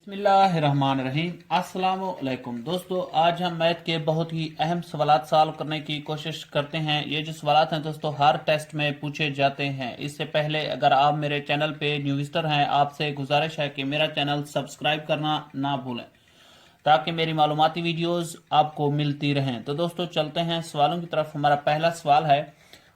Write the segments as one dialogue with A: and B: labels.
A: बिस्मिल्लाहिर्रहमानिर्रहीम। अस्सलामुअलैकुम दोस्तों, आज हम मैथ के बहुत ही अहम सवालात सॉल्व करने की कोशिश करते हैं। ये जो सवालात हैं दोस्तों हर टेस्ट में पूछे जाते हैं। इससे पहले अगर आप मेरे चैनल पे न्यू विजिटर हैं, आपसे गुजारिश है कि मेरा चैनल सब्सक्राइब करना ना भूलें ताकि मेरी मालूमाती वीडियोस आपको मिलती रहें। तो दोस्तों चलते हैं सवालों की तरफ। हमारा पहला सवाल है,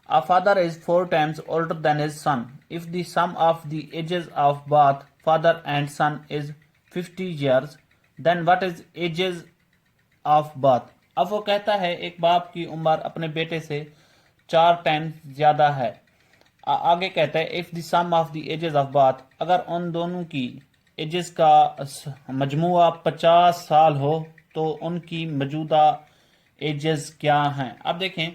A: A father is 4 times older than his son. If the sum of the ages of both father and son is 50 years, then what is ages of both? अब वो कहता है एक बाप की उम्र अपने बेटे से 4 टाइम्स ज्यादा है। आगे कहता है if the sum of the ages of both, अगर उन दोनों की एजेस का मजमुआ 50 साल हो तो उनकी मौजूदा एजेस क्या हैं। अब देखें,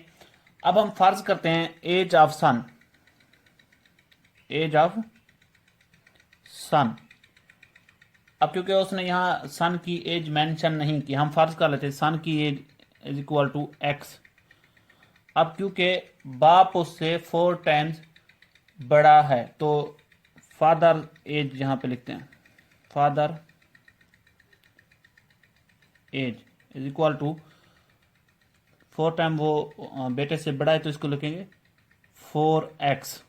A: अब हम फर्ज करते हैं age of son, age of son. अब क्योंकि उसने यहां सन की एज मेंशन नहीं की, हम फर्ज कर लेते हैं सन की age is equal to x. अब क्योंकि बाप उससे 4 टाइम्स बड़ा है तो फादर एज यहां पे लिखते हैं, father age is equal to 4 time वो बेटे से बड़ा है तो इसको लिखेंगे 4x।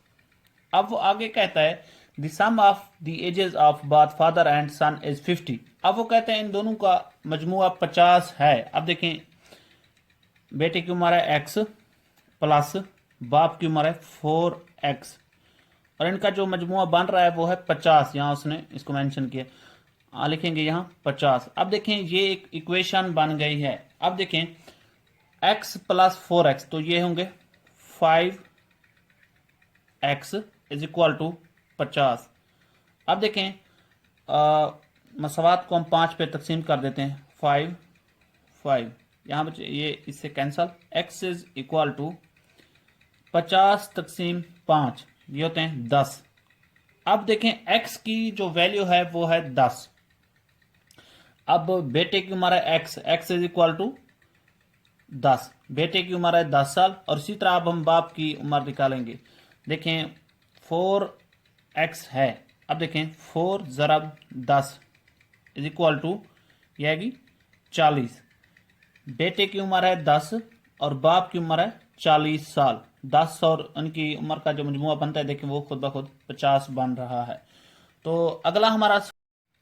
A: अब वो आगे कहता है the sum of the ages of both father and son is 50। अब वो कहते हैं इन दोनों का मजमुआ 50 है। अब देखें, बेटे की उम्र है x प्लस बाप की उम्र है 4x और इनका जो मजमुआ बन रहा है वो है 50। यहां उसने इसको मेंशन किया, लिखेंगे यहां 50। अब देखें ये एक इक्वेशन बन गई है। अब देखें x प्लस 4x तो ये होंगे 5x इज इक्वल टू 50। अब देखें मसवात को हम 5 पे तकसीम कर देते हैं, 5 5 यहाँ बचे, ये इससे cancel. x is equal to 50 तकसीम 5, ये होते हैं 10। अब देखें x की जो वैल्यू है वो है 10। अब बेटे की उम्र है x इज इक्वल टू 10, बेटे की उम्र है 10 साल। और इसी तरह अब हम बाप की उम्र निकालेंगे। देखें 4x है, अब देखें 4 ज़रब 10 इज इक्वल टू यह आएगी 40। बेटे की उम्र है 10 और बाप की उम्र है 40 साल। 10 और उनकी उम्र का जो मजमुआ बनता है देखें वो खुद ब खुद 50 बन रहा है। तो अगला हमारा,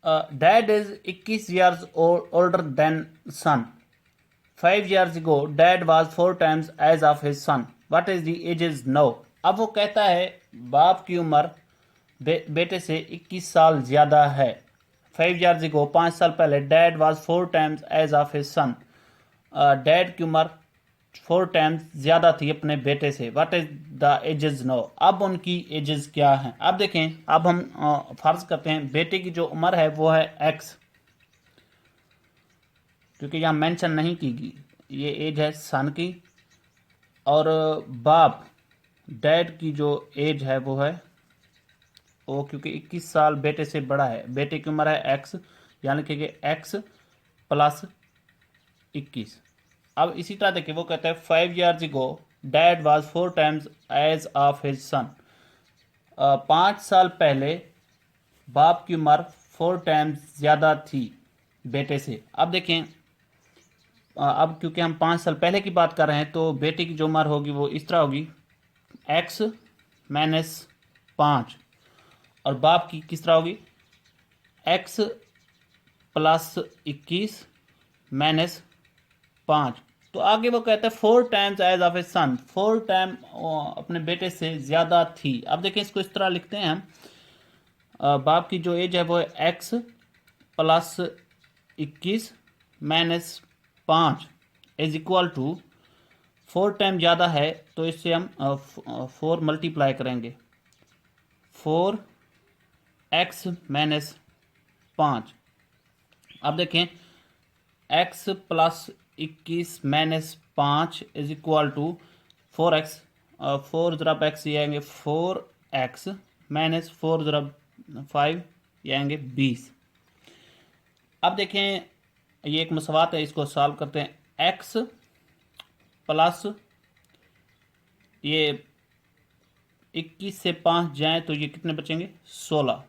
A: dad is 21 years older than son. 5 years ago, Dad was 4 times as of his son. What is the ages now? अब वो कहता है बाप की उम्र बेटे से 21 साल ज्यादा है। 5 years ago, 5 साल पहले, Dad was 4 times as of his son. Dad की उम्र 4 टाइम्स ज्यादा थी अपने बेटे से। What is the ages now? अब उनकी एजेस क्या हैं। अब देखें, अब हम फर्ज करते हैं बेटे की जो उम्र है वो है x, क्योंकि यहाँ मेंशन नहीं की गई, ये एज है सन की। और बाप डैड की जो एज है वो है ओ, क्योंकि 21 साल बेटे से बड़ा है। बेटे की उम्र है x, यहाँ लिखेंगे x प्लस 21। अब इसी तरह देखिए वो कहता है 5 years ago dad was 4 times age of his son. 5 साल पहले बाप की उम्र 4 टाइम्स ज़्यादा थी बेटे से। अब देखें, अब क्योंकि हम 5 साल पहले की बात कर रहे हैं तो बेटे की जो उम्र होगी वो इस तरह होगी x माइनस 5 और बाप की किस तरह होगी x प्लस 21 माइनस 5। तो आगे वो कहता है 4 times age of a son, 4 time अपने बेटे से ज़्यादा थी। अब देखें इसको इस तरह लिखते हैं हम, बाप की जो एज है वो है x plus 21 minus 5 is equal to 4 time ज़्यादा है तो इससे हम 4 मल्टीप्लाई करेंगे, 4x माइनस 5। अब देखें x plus 21 minus 5 is equal to 4x, 4 ज़रब x ये आएंगे 4x माइनस 4 ज़रब 5 ये आएंगे 20। अब देखें ये एक मसवात है, इसको सॉल्व करते हैं। x प्लस ये 21 से 5 जाएं तो ये कितने बचेंगे 16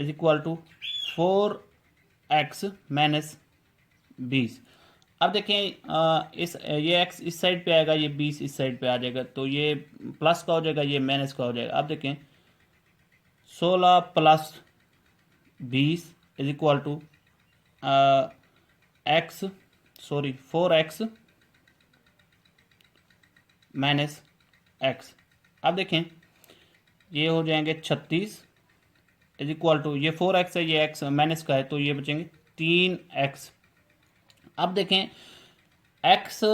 A: is equal to 4x minus 20। अब देखें ये x इस साइड पे आएगा, ये 20 इस साइड पे आ जाएगा, तो ये प्लस का हो जाएगा, ये माइनस का हो जाएगा। अब देखें 16 plus 20 is equal to 4x minus x। अब देखें ये हो जाएंगे 36 इज इक्वल टू, ये 4x है, ये x माइनस का है, तो ये बचेंगे 3x। अब देखें x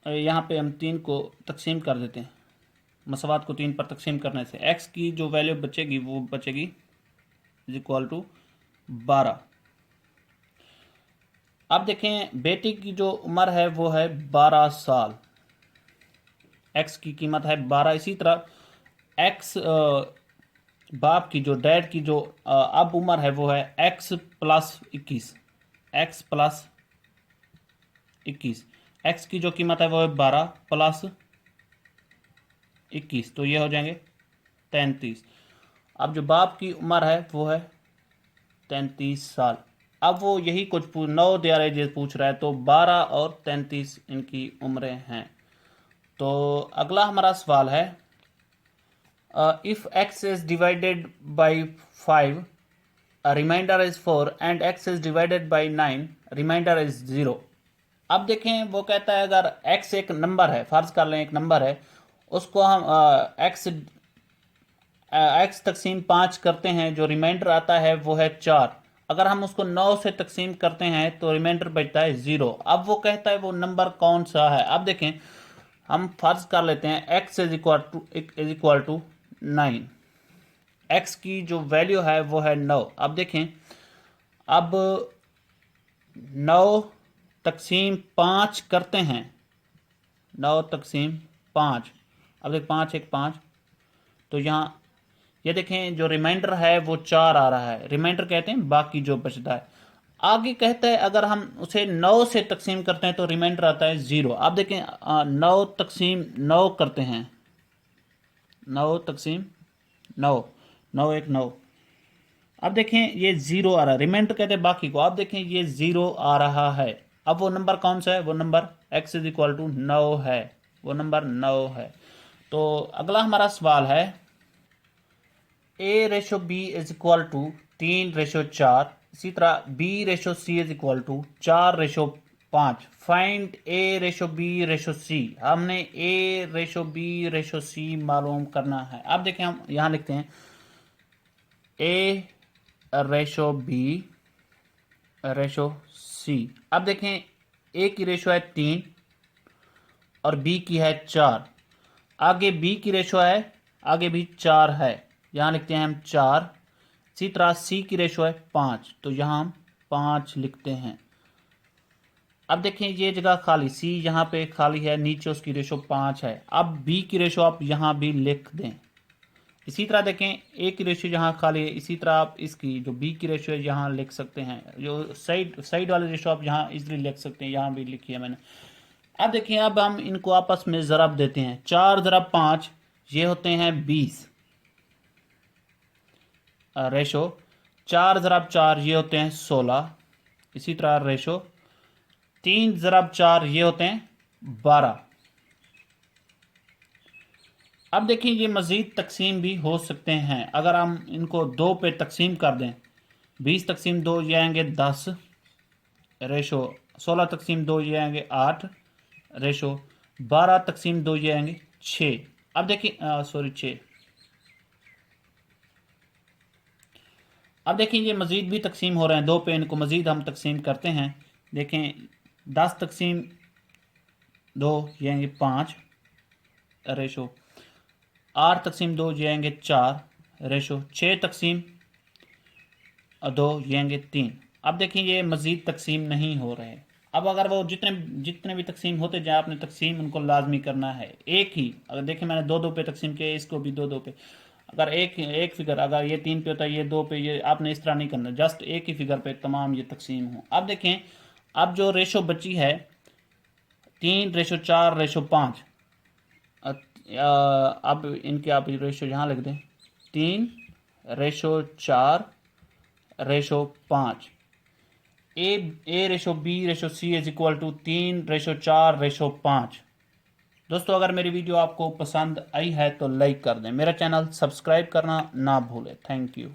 A: यहाँ पे हम 3 को तकसीम कर देते हैं, मसवात को 3 पर तकसीम करने से x की जो वैल्यू बचेगी वो बचेगी इज इक्वल टू 12। अब देखें बेटी की जो उम्र है वो है 12 साल, x की कीमत है 12। इसी तरह x बाप की जो डैड की जो अब उम्र है वो है x plus 21, x plus 21। x की जो कीमत है वो है 12 प्लस 21, तो ये हो जाएंगे 33। अब जो बाप की उम्र है वो है 33 साल। अब वो यही कुछ नो देयर एजेस पूछ रहा है, तो 12 और 33 इनकी उम्रें हैं। तो अगला हमारा सवाल है if x is divided by 5 remainder is 4 and x is divided by 9 remainder is 0। अब देखें वो कहता है अगर x एक नंबर है, फर्ज कर लें एक नंबर है, उसको हम x तकसीम 5 करते हैं, जो रिमाइंडर आता है वो है 4। अगर हम उसको 9 से तकसीम करते हैं तो रिमाइंडर बचता है 0। अब वो कहता है वो नंबर कौन सा है। अब देखें हम फर्ज कर लेते हैं x is equal to 9, x की जो वैल्यू है वो है 9। अब देखें अब 9 तकसीम 5 करते हैं, 9 तकसीम 5, अब देख 5 एक 5, तो यहाँ ये देखें जो रिमाइंडर है वो 4 आ रहा है, रिमाइंडर कहते हैं बाकी जो बचता है। आगे कहता है अगर हम उसे 9 से तकसीम करते हैं तो रिमाइंडर आता है 0। अब देखें 9 तकसीम 9 करते हैं, 9 तकसीम 9, 9 एक 9। अब देखें ये 0 आ रहा है, रिमाइंडर कहते हैं बाकी को। अब देखें ये 0 आ रहा है। अब वो नंबर कौन सा है, वो number x is equal to 9 है, वो नंबर 9 है। तो अगला हमारा सवाल है a/b इज इक्वल टू 3/4, इसी तरह b/c is equal to 4/5। Find a/b/c। हमने a/b/c मालूम करना है। अब देखें हम यहां लिखते हैं a/b/c। अब देखें a की रेशो है 3 और b की है 4, आगे b की रेशो है, आगे भी 4 है, यहां लिखते हैं हम 4। इसी तरह c की रेशो है 5, तो यहां हम 5 लिखते हैं। अब देखें ये जगह खाली, c यहाँ पे खाली है, नीचे उसकी रेशो 5 है। अब b की रेशो आप यहाँ भी लिख दें। इसी तरह देखें a की रेशो यहाँ खाली है, इसी तरह आप इसकी जो b की रेशो है यहाँ लिख सकते हैं। जो साइड वाले रेशो आप यहाँ इजीली लिख सकते हैं, यहाँ भी लिखी है मैंने। अब देखिए अब हम इनको आपस में ज़रब देते हैं। 4 × 5 ये होते हैं 20 रेशो, 4 × 4 ये होते हैं 16। इसी तरह रेशो 3 × 4 ये होते हैं 12। अब देखिए ये मज़ीद तकसीम भी हो सकते हैं। अगर हम इनको 2 पे तकसीम कर दें, 20 तकसीम 2 ये आएंगे 10 रेशो, 16 तकसीम 2 ये आएंगे 8 रेशो, 12 तकसीम 2 ये आएंगे 6। अब देखिए 6। अब देखिए ये मज़ीद भी तकसीम हो रहे हैं 2 पे, इनको मज़ीद हम तकसीम करते हैं। देखें 10 तकसीम 2 ये आएंगे 5 रेशो, 8 तकसीम 2 ये आएंगे 4 रेशो, 6 तकसीम 2 ये आएंगे 3। अब देखिए ये मज़ीद तकसीम नहीं हो रहे। अब अगर वो जितने भी तकसीम होते जाए, आपने तकसीम उनको लाजमी करना है एक ही। अगर देखें मैंने 2 पे तकसीम किया, इसको भी 2 पे। अगर एक फिगर अगर ये 3 पे होता है, ये 2 पे, ये आपने इस तरह नहीं करना, जस्ट एक ही फिगर पे तमाम ये तकसीम हो। अब देखें अब जो रेशो बची है 3/4/5, अब इनके आप रेशो यहाँ लिख दें 3 ratio 4/5। A ratio B ratio C is equal to 3/4/5। दोस्तों अगर मेरी वीडियो आपको पसंद आई है तो लाइक कर दें, मेरा चैनल सब्सक्राइब करना ना भूलें। Thank you.